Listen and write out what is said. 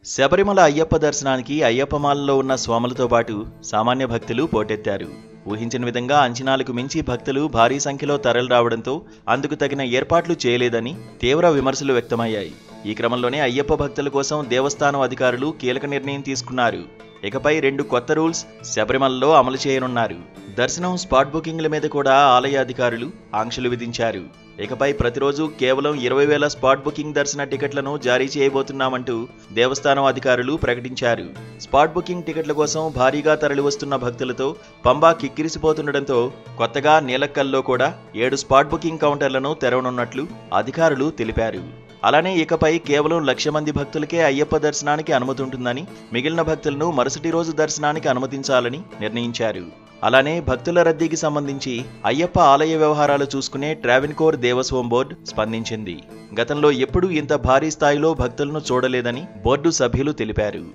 శబరిమల అయ్యప్ప దర్శనానికి అయ్యప్పమాలలో ఉన్న స్వాములతో పాటు సామాన్య భక్తులు పోటెత్తారు. ఊహించిన విధంగా అంచనాలకు మించి భక్తులు భారీ సంఖ్యలో తరలిరావడంతో అందుకు తగిన ఏర్పాట్లు చేయలేదని తీవ్ర విమర్శలు వ్యక్తమయ్యాయి. ఈ క్రమంలోనే అయ్యప్ప భక్తుల కోసం దేవస్థానం అధికారులు కీలక నిర్ణయం తీసుకున్నారు. ఇకపై 2 కొత్త రూల్స్ శబరిమలలో అమలు చేయనున్నారు. దర్శనం స్పాట్ బుకింగ్ల మీద కూడా ఆలయ అధికారులు ఆంక్షలు విధించారు. ఇకపై ప్రతిరోజు కేవలం 20,000 స్పాట్ బుకింగ్ దర్శన టికెట్లను జారీ చేయబోతున్నామంటూ దేవస్థానం అధికారులు ప్రకటించారు. స్పాట్ బుకింగ్ టికెట్ల కోసం భారీగా తరలివస్తున్న భక్తులతో పంబా కిక్కిరిసిపోతుండటంతో కొత్తగా నీలక్కల్లో కూడా 7 స్పాట్ బుకింగ్ కౌంటర్లను తెరవనున్నట్లు అధికారులు తెలిపారు. అలానే ఇకపై కేవలం 1,00,000 మంది భక్తులకే అయ్యప్ప దర్శనానికి అనుమతి ఉంటుందని, మిగిలిన భక్తులను మరుసటి రోజు దర్శనానికి అనుమతించాలని నిర్ణయించారు. అలానే భక్తుల రద్దీకి సంబంధించి అయ్యప్ప ఆలయ వ్యవహారాలు చూసుకునే ట్రావెన్కోర్ దేవస్వం బోర్డు స్పందించింది. గతంలో ఎప్పుడూ ఇంత భారీ స్థాయిలో భక్తులను చూడలేదని బోర్డు సభ్యులు తెలిపారు.